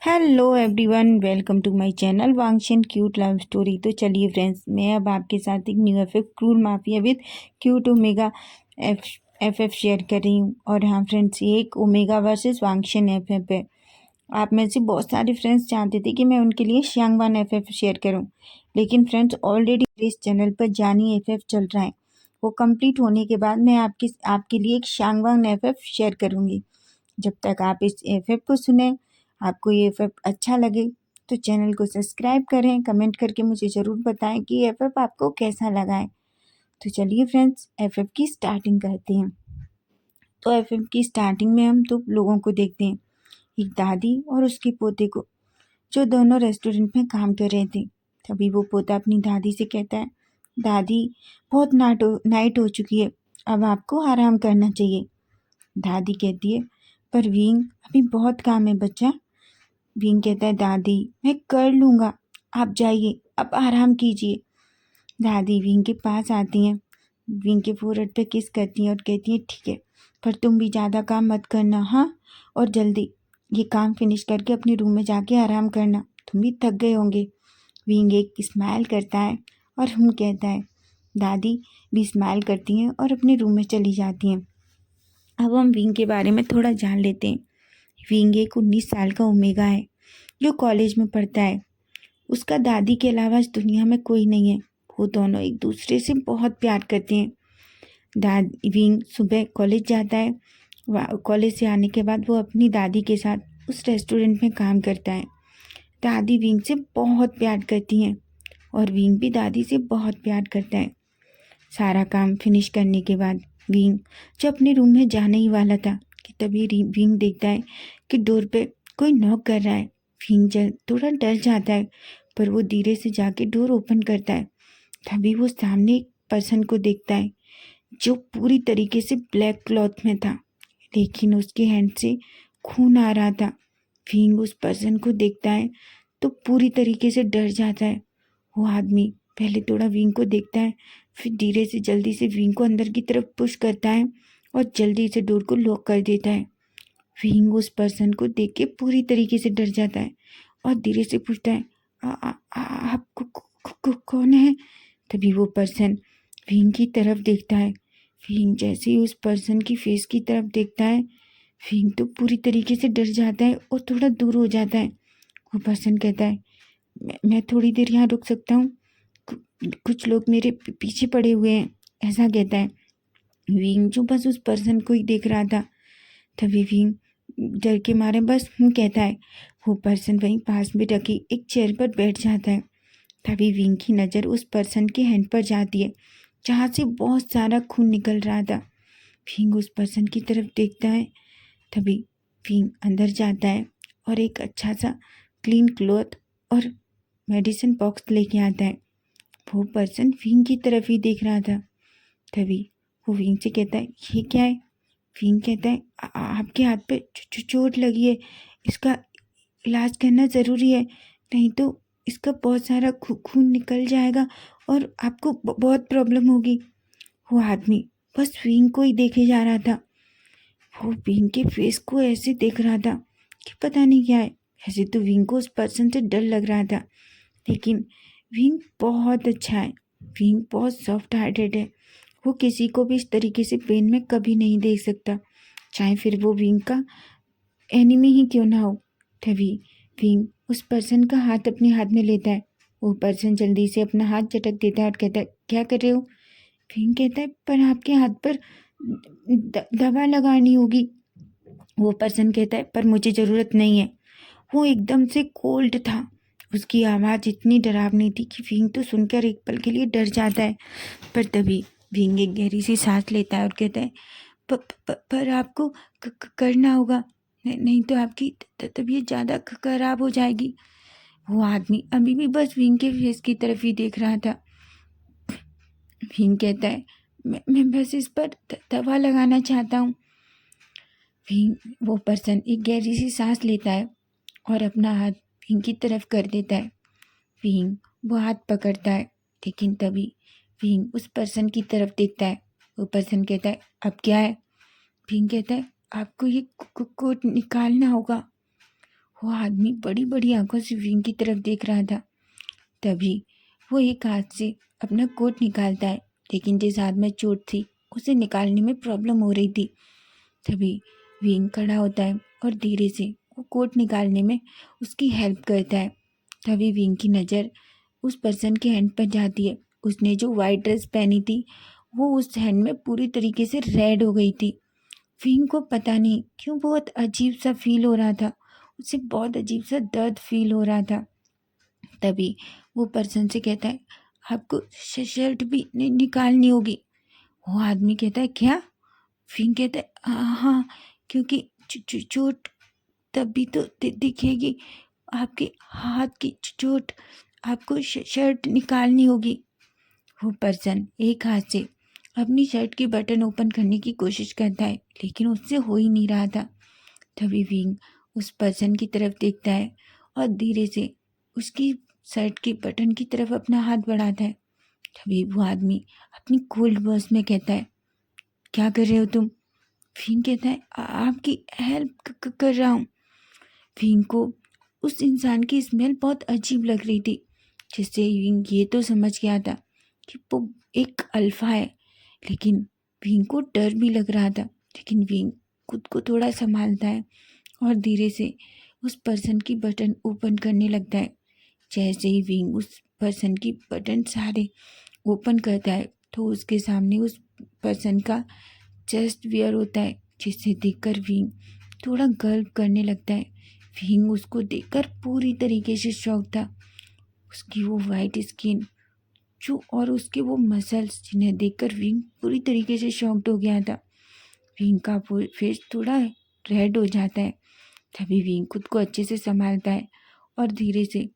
Hello everyone, welcome to my channel वांगशन cute love story. तो चलिए फ्रेंड्स, मैं अब आपके साथ एक new F cruel mafia with cute omega F share कर रही हूँ। और हाँ फ्रेंड्स, ये एक ओमेगा वर्सेस वांगशन एफ है। आप में से बहुत सारे फ्रेंड्स चाहते थे कि मैं उनके लिए शांगवान एफ शेयर करूँ, लेकिन फ्रेंड्स ऑलरेडी इस चैनल पर जानी एफ चल रहा है। वो कंप्लीट होने के बाद मैं आपके लिए एक शांगवान एफ शेयर करूँगी। जब तक आप इस एफ को सुने, आपको ये एफ अच्छा लगे तो चैनल को सब्सक्राइब करें। कमेंट करके मुझे ज़रूर बताएं कि एफ आपको कैसा लगा है। तो चलिए फ्रेंड्स, एफ की स्टार्टिंग करते हैं। तो एफ की स्टार्टिंग में हम तो लोगों को देखते हैं, एक दादी और उसके पोते को, जो दोनों रेस्टोरेंट में काम कर रहे थे। तभी वो पोता अपनी दादी से कहता है, दादी बहुत नाइट हो चुकी है, अब आपको आराम करना चाहिए। दादी कहती है, पर विंग अभी बहुत काम है बच्चा। विंग कहता है, दादी मैं कर लूँगा, आप जाइए, अब आराम कीजिए। दादी विंग के पास आती हैं, विंग के फोrehead पे किस करती हैं और कहती हैं, ठीक है, पर तुम भी ज़्यादा काम मत करना, हाँ, और जल्दी ये काम फिनिश करके अपने रूम में जाके आराम करना, तुम भी थक गए होंगे। विंग एक स्माइल करता है और हम कहता है, दादी भी स्माइल करती हैं और अपने रूम में चली जाती हैं। अब हम विंग के बारे में थोड़ा जान लेते हैं। विंग एक 19 साल का ओमेगा है जो कॉलेज में पढ़ता है। उसका दादी के अलावा इस दुनिया में कोई नहीं है। वो दोनों एक दूसरे से बहुत प्यार करते हैं। विंग सुबह कॉलेज जाता है। कॉलेज से आने के बाद वो अपनी दादी के साथ उस रेस्टोरेंट में काम करता है। दादी विंग से बहुत प्यार करती हैं और विंग भी दादी से बहुत प्यार करता है। सारा काम फिनिश करने के बाद विंग जो अपने रूम में जाने ही वाला था कि तभी विंग देखता है कि डोर पे कोई नॉक कर रहा है। विंग थोड़ा डर जाता है, पर वो धीरे से जाके डोर ओपन करता है। तभी वो सामने एक पर्सन को देखता है जो पूरी तरीके से ब्लैक क्लॉथ में था, लेकिन उसके हैंड से खून आ रहा था। विंग उस पर्सन को देखता है तो पूरी तरीके से डर जाता है। वो आदमी पहले थोड़ा विंग को देखता है, फिर धीरे से जल्दी से विंग को अंदर की तरफ पुश करता है और जल्दी से डोर को लॉक कर देता है। विंग उस पर्सन को देख के पूरी तरीके से डर जाता है और धीरे से पूछता है, आप कौन है? तभी वो पर्सन विंग की तरफ देखता है। विंग जैसे ही उस पर्सन की फेस की तरफ देखता है, विंग तो पूरी तरीके से डर जाता है और थोड़ा दूर हो जाता है। वो पर्सन कहता है, मैं थोड़ी देर यहाँ रुक सकता हूँ, कुछ लोग मेरे पीछे पड़े हुए हैं, ऐसा कहता है। विंग जो बस उस पर्सन को ही देख रहा था। तभी विंग डर के मारे बस कहता है। वो पर्सन वहीं पास में रखी एक चेयर पर बैठ जाता है। तभी विंग की नज़र उस पर्सन के हैंड पर जाती है जहाँ से बहुत सारा खून निकल रहा था। विंग उस पर्सन की तरफ देखता है। तभी विंग अंदर जाता है और एक अच्छा सा क्लीन क्लॉथ और मेडिसिन बॉक्स लेके आता है। वो पर्सन विंग की तरफ ही देख रहा था। तभी वो विंग से कहता है, ये क्या है? विंग कहता है, आपके हाथ पे चोट लगी है, इसका इलाज करना ज़रूरी है, नहीं तो इसका बहुत सारा खून निकल जाएगा और आपको बहुत प्रॉब्लम होगी। वो आदमी बस विंग को ही देखे जा रहा था। वो विंग के फेस को ऐसे देख रहा था कि पता नहीं क्या है। ऐसे तो विंग को उस पर्सन से डर लग रहा था, लेकिन विंग बहुत अच्छा है। विंग बहुत सॉफ्ट हार्टेड है। वो किसी को भी इस तरीके से पेन में कभी नहीं देख सकता, चाहे फिर वो विंग का एनिमी ही क्यों ना हो। तभी विंग उस पर्सन का हाथ अपने हाथ में लेता है। वो पर्सन जल्दी से अपना हाथ झटक देता है और कहता है, क्या कर रहे हो? विंग कहता है, पर आपके हाथ पर दवा लगानी होगी। वो पर्सन कहता है, पर मुझे ज़रूरत नहीं है। वो एकदम से कोल्ड था। उसकी आवाज़ इतनी डरावनी थी कि विंग तो सुनकर एक पल के लिए डर जाता है। पर तभी विंग एक गहरी सी सांस लेता है और कहता है, पर आपको करना होगा, नहीं तो आपकी तबीयत ज़्यादा खराब हो जाएगी। वो आदमी अभी भी बस विंग के फेस की तरफ ही देख रहा था। विंग कहता है, मैं बस इस पर दवा लगाना चाहता हूँ। विंग वो पर्सन एक गहरी सी सांस लेता है और अपना हाथ विंग की तरफ कर देता है। विंग वो हाथ पकड़ता है, लेकिन तभी विंग उस पर्सन की तरफ देखता है। वो पर्सन कहता है, अब क्या है? विंग कहता है, आपको ये कोट निकालना होगा। वो आदमी बड़ी बड़ी आंखों से विंग की तरफ देख रहा था। तभी वो एक हाथ से अपना कोट निकालता है, लेकिन जिस हाथ में चोट थी उसे निकालने में प्रॉब्लम हो रही थी। तभी विंग खड़ा होता है और धीरे से वो कोट निकालने में उसकी हेल्प करता है। तभी विंग की नज़र उस पर्सन के हैंड पर जाती है। उसने जो वाइट ड्रेस पहनी थी वो उस हैंड में पूरी तरीके से रेड हो गई थी। विंग को पता नहीं क्यों बहुत अजीब सा फील हो रहा था, उसे बहुत अजीब सा दर्द फील हो रहा था। तभी वो पर्सन से कहता है, आपको शर्ट भी निकालनी होगी। वो आदमी कहता है, क्या? विंग कहता है, हाँ हाँ, क्योंकि चोट तभी तो दिखेगी, आपके हाथ की चोट, आपको शर्ट निकालनी होगी। वो पर्सन एक हाथ से अपनी शर्ट की बटन ओपन करने की कोशिश करता है, लेकिन उससे हो ही नहीं रहा था। तभी विंग उस पर्सन की तरफ देखता है और धीरे से उसकी शर्ट की बटन की तरफ अपना हाथ बढ़ाता है। तभी वो आदमी अपनी कोल्ड वॉइस में कहता है, क्या कर रहे हो तुम? विंग कहता है, आपकी हेल्प कर रहा हूँ। विंग को उस इंसान की स्मेल बहुत अजीब लग रही थी, जिससे विंग ये तो समझ गया था कि वो एक अल्फा है। लेकिन विंग को डर भी लग रहा था, लेकिन विंग खुद को थोड़ा संभालता है और धीरे से उस पर्सन की बटन ओपन करने लगता है। जैसे ही विंग उस पर्सन की बटन सारे ओपन करता है तो उसके सामने उस पर्सन का चेस्ट वियर होता है, जिसे देखकर विंग थोड़ा गर्व करने लगता है। विंग उसको देखकर पूरी तरीके से शॉक था। उसकी वो वाइट स्किन जो और उसके वो मसल्स जिन्हें देखकर विंग पूरी तरीके से शॉक्ड हो गया था। विंग का फेस थोड़ा रेड हो जाता है। तभी विंग खुद को अच्छे से संभालता है और धीरे से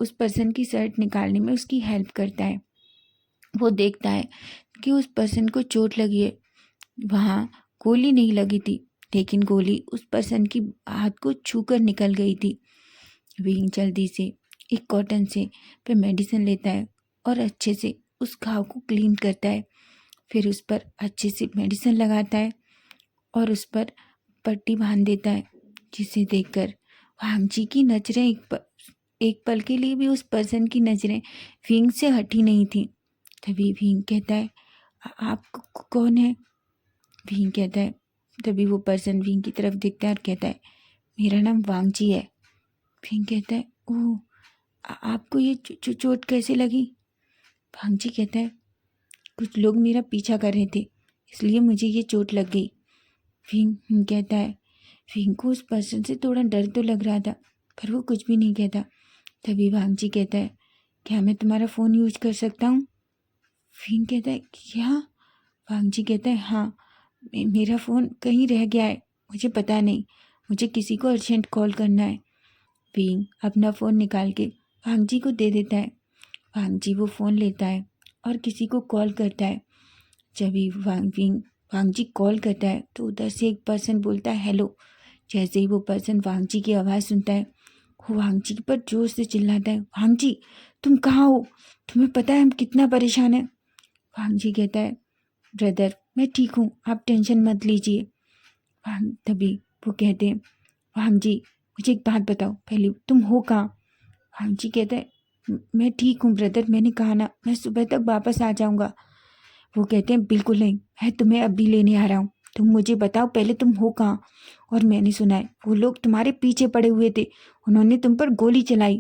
उस पर्सन की शर्ट निकालने में उसकी हेल्प करता है। वो देखता है कि उस पर्सन को चोट लगी है। वहाँ गोली नहीं लगी थी, लेकिन गोली उस पर्सन की हाथ को छूकर निकल गई थी। विंग जल्दी से एक कॉटन से पे मेडिसिन लेता है और अच्छे से उस घाव को क्लीन करता है। फिर उस पर अच्छे से मेडिसिन लगाता है और उस पर पट्टी बांध देता है, जिसे देखकर वांगजी की नज़रें एक पल के लिए भी उस पर्सन की नज़रें विंग से हटी नहीं थी। तभी विंग कहता है, आप कौन है? विंग कहता है, तभी वो पर्सन विंग की तरफ देखता है और कहता है, मेरा नाम वांगजी है। विंग कहता है, ओह, आपको ये चोट कैसे लगी? वांगजी कहता है, कुछ लोग मेरा पीछा कर रहे थे, इसलिए मुझे ये चोट लग गई। विंग कहता है, विंग को उस पर्सन से थोड़ा डर तो लग रहा था, पर वो कुछ भी नहीं कहता। तभी वांगजी कहता है, क्या मैं तुम्हारा फ़ोन यूज कर सकता हूँ? विंग कहता है, क्या? वांगजी कहता है, हाँ, मेरा फ़ोन कहीं रह गया है, मुझे पता नहीं, मुझे किसी को अर्जेंट कॉल करना है। विंग अपना फ़ोन निकाल के वांगजी को दे देता है। वांगजी वो फ़ोन लेता है और किसी को कॉल करता है। जब भी वांगजी कॉल करता है तो उधर से एक पर्सन बोलता है, हेलो। जैसे ही वो पर्सन वांगजी की आवाज़ सुनता है, वो वांगजी पर जोर से चिल्लाता है, वांगजी, तुम कहाँ हो? तुम्हें पता है हम कितना परेशान हैं? वांगजी कहता है, ब्रदर, मैं ठीक हूँ, आप टेंशन मत लीजिए। तभी वो कहते हैं, वांगजी, मुझे एक बात बताओ, पहले तुम हो कहाँ? वांगजी कहता है, मैं ठीक हूँ ब्रदर, मैंने कहा ना, मैं सुबह तक वापस आ जाऊँगा। वो कहते हैं, बिल्कुल नहीं, मैं तुम्हें अभी लेने आ रहा हूँ, तुम मुझे बताओ पहले तुम हो कहाँ? और मैंने सुना है वो लोग तुम्हारे पीछे पड़े हुए थे, उन्होंने तुम पर गोली चलाई।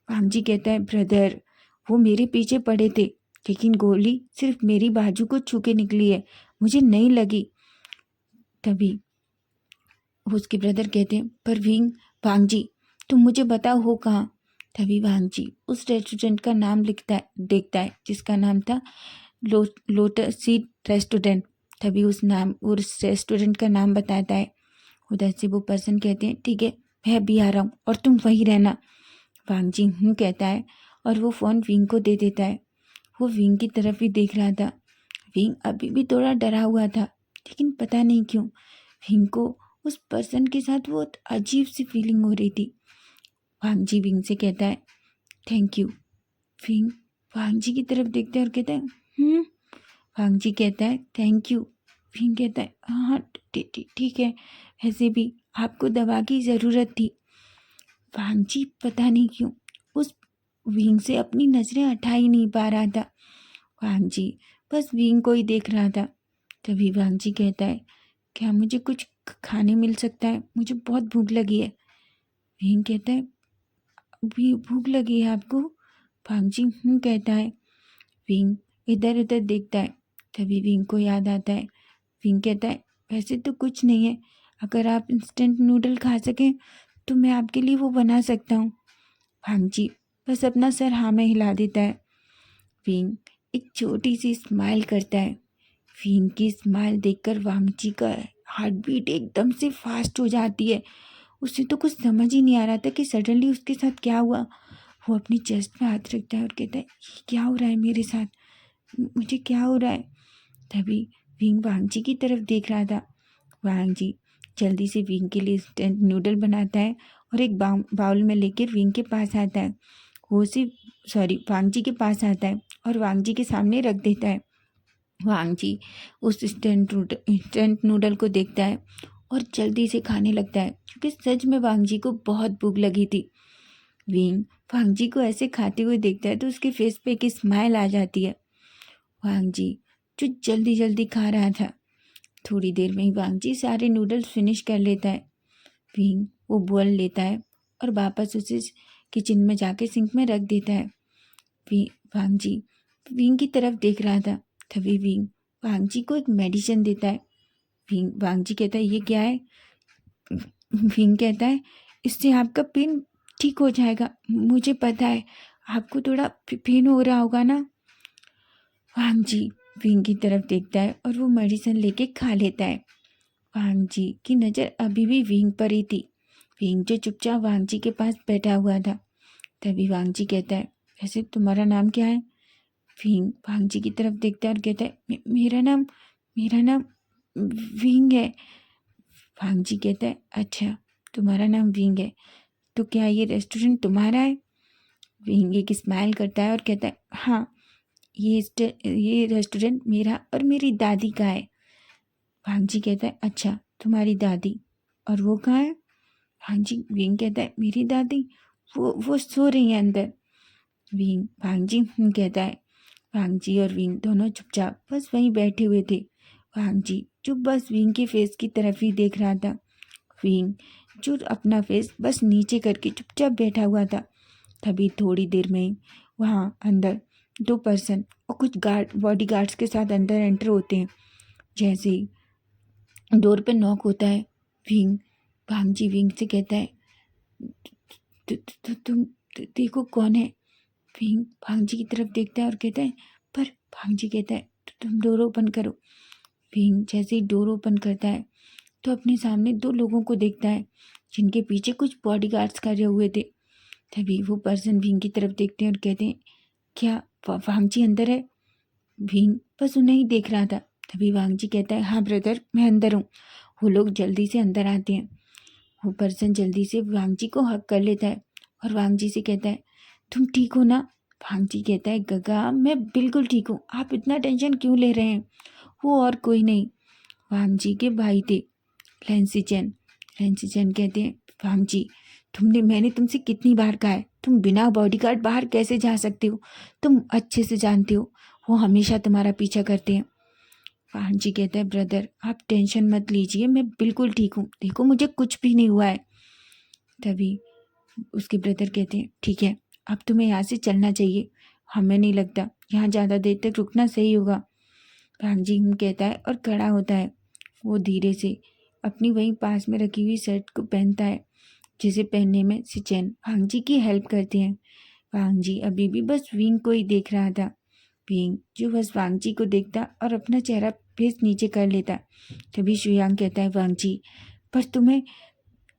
वांगजी कहता है, ब्रदर, वो मेरे पीछे पड़े थे, लेकिन गोली सिर्फ मेरी बाजू को छू के निकली है, मुझे नहीं लगी। तभी उसके ब्रदर कहते हैं, पर वांगजी, तुम मुझे बताओ हो कहाँ? तभी वांगजी उस रेस्टोरेंट का नाम देखता है जिसका नाम था लोटस सीड रेस्टोरेंट। तभी उस रेस्टोरेंट का नाम बताता है। उधर से वो पर्सन कहते हैं, ठीक है, मैं अभी आ रहा हूँ और तुम वहीं रहना। वांगजी कहता है और वो फ़ोन विंग को दे देता है। वो विंग की तरफ ही देख रहा था। विंग अभी भी थोड़ा डरा हुआ था, लेकिन पता नहीं क्यों विंग को उस पर्सन के साथ वो अजीब सी फीलिंग हो रही थी। वांगजी विंग से कहता है, थैंक यू। विंग वांगजी की तरफ देखता है और कहता है, वांगजी कहता है, थैंक यू। विंग कहता है, हाँ ठीक है, वैसे भी आपको दवा की ज़रूरत थी। वांगजी पता नहीं क्यों उस विंग से अपनी नज़रें हटा ही नहीं पा रहा था। वांगजी बस विंग को ही देख रहा था। तभी वांगजी कहता है, क्या मुझे कुछ खाने मिल सकता है? मुझे बहुत भूख लगी है। विंग कहता है, भी भूख लगी है आपको? वांगजी कहता है। विंग इधर उधर देखता है। तभी विंग को याद आता है। विंग कहता है, वैसे तो कुछ नहीं है, अगर आप इंस्टेंट नूडल खा सकें तो मैं आपके लिए वो बना सकता हूँ। वांगजी बस अपना सर हाँ में हिला देता है। विंग एक छोटी सी स्माइल करता है। विंग की स्माइल देखकर वांगजी का हार्ट बीट एकदम से फास्ट हो जाती है। उसे तो कुछ समझ ही नहीं आ रहा था कि सडनली उसके साथ क्या हुआ। वो अपनी चेस्ट में हाथ रखता है और कहता है, ये क्या हो रहा है मेरे साथ? मुझे क्या हो रहा है? तभी विंग वांगजी की तरफ देख रहा था। वांगजी जल्दी से विंग के लिए इंस्टेंट नूडल बनाता है और एक बाउल में लेकर विंग के पास आता है। वो वांगजी के पास आता है और वांगजी के सामने रख देता है। वांगजी उस इंस्टेंट नूडल को देखता है और जल्दी से खाने लगता है, क्योंकि सच में वांगजी को बहुत भूख लगी थी। विंग वांगजी को ऐसे खाते हुए देखता है तो उसके फेस पे एक स्माइल आ जाती है। वांगजी जो जल्दी जल्दी खा रहा था, थोड़ी देर में ही वांगजी सारे नूडल्स फिनिश कर लेता है। विंग वो बोल लेता है और वापस उसे किचन में जाके सिंक में रख देता है। वांगजी विंग की तरफ देख रहा था। तभी विंग वांगजी को एक मेडिसिन देता है। वांगजी कहता है, ये क्या है? विंग कहता है, इससे आपका पेन ठीक हो जाएगा। मुझे पता है आपको थोड़ा पेन हो रहा होगा ना। वांगजी विंग की तरफ देखता है और वो मेडिसिन लेके खा लेता है। वांगजी की नज़र अभी भी विंग पर ही थी। विंग जो चुपचाप वांगजी के पास बैठा हुआ था। तभी वांगजी कहता है, वैसे तुम्हारा नाम क्या है? विंग वांगजी की तरफ देखता है और कहता है, मेरा नाम विंग है। वांगजी कहता है, अच्छा तुम्हारा नाम विंग है, तो क्या ये रेस्टोरेंट तुम्हारा है? विंग एक स्माइल करता है और कहता है, हाँ ये रेस्टोरेंट मेरा और मेरी दादी का है। वांगजी कहता है, अच्छा तुम्हारी दादी, और वो कहाँ है? विंग कहता है, मेरी दादी वो सो रही है अंदर। वांगजी कहता है। वांगजी और विंग दोनों चुपचाप बस वहीं बैठे हुए थे। वांगजी जो बस विंग के फेस की तरफ ही देख रहा था। विंग जो अपना फेस बस नीचे करके चुपचाप बैठा हुआ था। तभी थोड़ी देर में ही वहाँ अंदर 2 पर्सन और कुछ बॉडी गार्ड्स के साथ अंदर एंटर होते हैं। जैसे ही डोर पे नॉक होता है, वांगजी विंग से कहता है, तुम देखो कौन है? वांगजी की तरफ देखता है और कहता है, पर वांगजी कहता है, तुम डोर ओपन करो। जैसे ही डोर ओपन करता है तो अपने सामने 2 लोगों को देखता है जिनके पीछे कुछ बॉडीगार्ड्स खड़े हुए थे। तभी वो पर्सन विंग की तरफ देखते हैं और कहते हैं, क्या वांगजी अंदर है? विंग बस उन्हें ही देख रहा था। तभी वांगजी कहता है, हाँ ब्रदर मैं अंदर हूँ। वो लोग जल्दी से अंदर आते हैं। वो पर्सन जल्दी से वांगजी को हक कर लेता है और वांगजी से कहता है, तुम ठीक हो ना? वांगजी कहता है, गगा मैं बिल्कुल ठीक हूँ, आप इतना टेंशन क्यों ले रहे हैं? वो और कोई नहीं, वांगजी के भाई थे, लेंसीचेन। लेंसीचेन कहते हैं, वांगजी मैंने तुमसे कितनी बार कहा है, तुम बिना बॉडीगार्ड बाहर कैसे जा सकते हो? तुम अच्छे से जानते हो वो हमेशा तुम्हारा पीछा करते हैं। वांगजी कहता है, ब्रदर आप टेंशन मत लीजिए, मैं बिल्कुल ठीक हूँ, देखो मुझे कुछ भी नहीं हुआ है। तभी उसके ब्रदर कहते हैं, ठीक है अब तुम्हें यहाँ से चलना चाहिए, हमें नहीं लगता यहाँ ज़्यादा देर तक रुकना सही होगा। वांगजी कहता है और खड़ा होता है। वो धीरे से अपनी वहीं पास में रखी हुई शर्ट को पहनता है, जिसे पहनने में सिचेन वांगजी की हेल्प करते हैं। वांगजी अभी भी बस विंग को ही देख रहा था। विंग जो बस वांगजी को देखता और अपना चेहरा फेस नीचे कर लेता। तभी शुयांग कहता है, वांगजी पर तुम्हें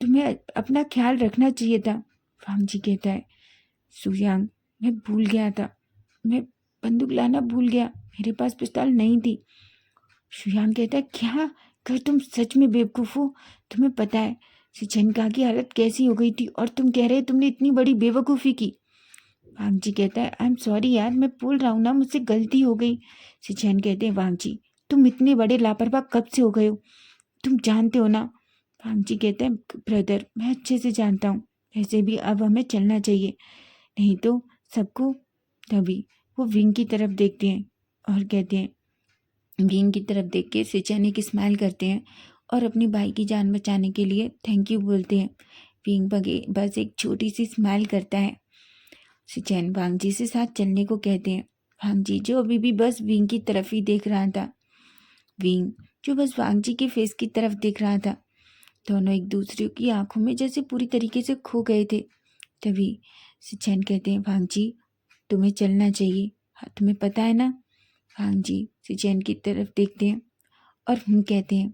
तुम्हें अपना ख्याल रखना चाहिए था। वांगजी कहता है, शुयांग मैं भूल गया था, मैं बंदूक लाना भूल गया, मेरे पास पिस्तौल नहीं थी। शुयांग कहता है, क्या कर तुम सच में बेवकूफ़ हो? तुम्हें पता है सिचेनका की हालत कैसी हो गई थी और तुम कह रहे तुमने इतनी बड़ी बेवकूफ़ी की। वांगजी कहता है, आई एम सॉरी यार, मैं बोल रहा हूँ ना मुझसे गलती हो गई। सिचेन कहते हैं, वांगजी तुम इतने बड़े लापरवाह कब से हो गए हो? तुम जानते हो ना? वांग जी कहते हैं ब्रदर मैं अच्छे से जानता हूँ, वैसे भी अब हमें चलना चाहिए, नहीं तो सबको। तभी वो विंग की तरफ देखते हैं और कहते हैं, विंग की तरफ देख के सिचैन एक स्माइल करते हैं और अपनी भाई की जान बचाने के लिए थैंक यू बोलते हैं। विंग बगे बस एक छोटी सी स्माइल करता है। सिचैन वांग जी से साथ चलने को कहते हैं। वांग जी जो अभी भी बस विंग की तरफ ही देख रहा था, विंग जो बस वांग जी के फेस की तरफ देख रहा था, दोनों एक दूसरे की आंखों में जैसे पूरी तरीके से खो गए थे। तभी सिचैन कहते हैं, वांग जी तुम्हें चलना चाहिए, हाँ तुम्हें पता है ना। वांग जी सिचैन की तरफ देखते हैं और हम कहते हैं।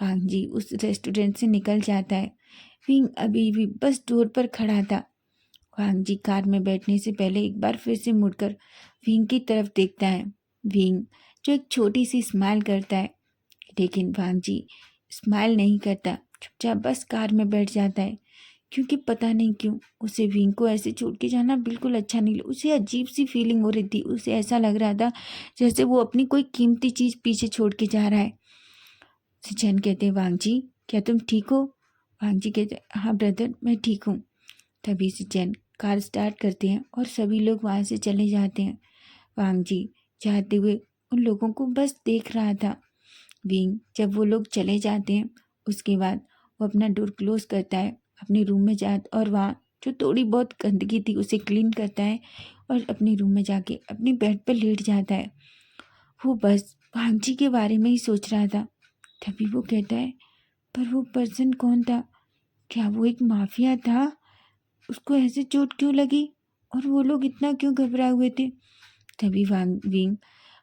वांग जी उस रेस्टोरेंट से निकल जाता है। विंग अभी भी बस डोर पर खड़ा था। वांग जी कार में बैठने से पहले एक बार फिर से मुड़कर विंग की तरफ देखता है। विंग जो एक छोटी सी स्माइल करता है, लेकिन वांग जी स्माइल नहीं करता, चुपचाप बस कार में बैठ जाता है, क्योंकि पता नहीं क्यों उसे विंग को ऐसे छोड़ के जाना बिल्कुल अच्छा नहीं लगा। उसे अजीब सी फीलिंग हो रही थी, उसे ऐसा लग रहा था जैसे वो अपनी कोई कीमती चीज़ पीछे छोड़ के जा रहा है। सिचैन कहते हैं, वांग जी क्या तुम ठीक हो? वांग जी कहते हैं, हाँ ब्रदर मैं ठीक हूँ। तभी सिचैन कार स्टार्ट करते हैं और सभी लोग वहाँ से चले जाते हैं। वांग जी जाते हुए उन लोगों को बस देख रहा था। विंग जब वो लोग चले जाते हैं उसके बाद वो अपना डोर क्लोज करता है, अपने रूम में और वहाँ जो थोड़ी बहुत गंदगी थी उसे क्लीन करता है और अपने रूम में जाके अपनी बेड पर लेट जाता है। वो बस वांग जी के बारे में ही सोच रहा था। तभी वो कहता है, पर वो पर्सन कौन था? क्या वो एक माफिया था? उसको ऐसे चोट क्यों लगी और वो लोग इतना क्यों घबराए हुए थे? तभी वांग विंग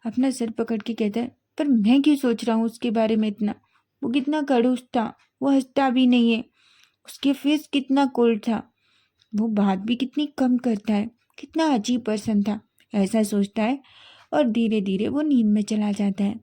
अपना सर पकड़ के कहता है, पर मैं क्यों सोच रहा हूँ उसके बारे में इतना? वो कितना खड़ूस था, वो हंसता भी नहीं है, उसके फेस कितना कोल्ड था, वो बात भी कितनी कम करता है, कितना अजीब पर्सन था। ऐसा सोचता है और धीरे धीरे वो नींद में चला जाता है।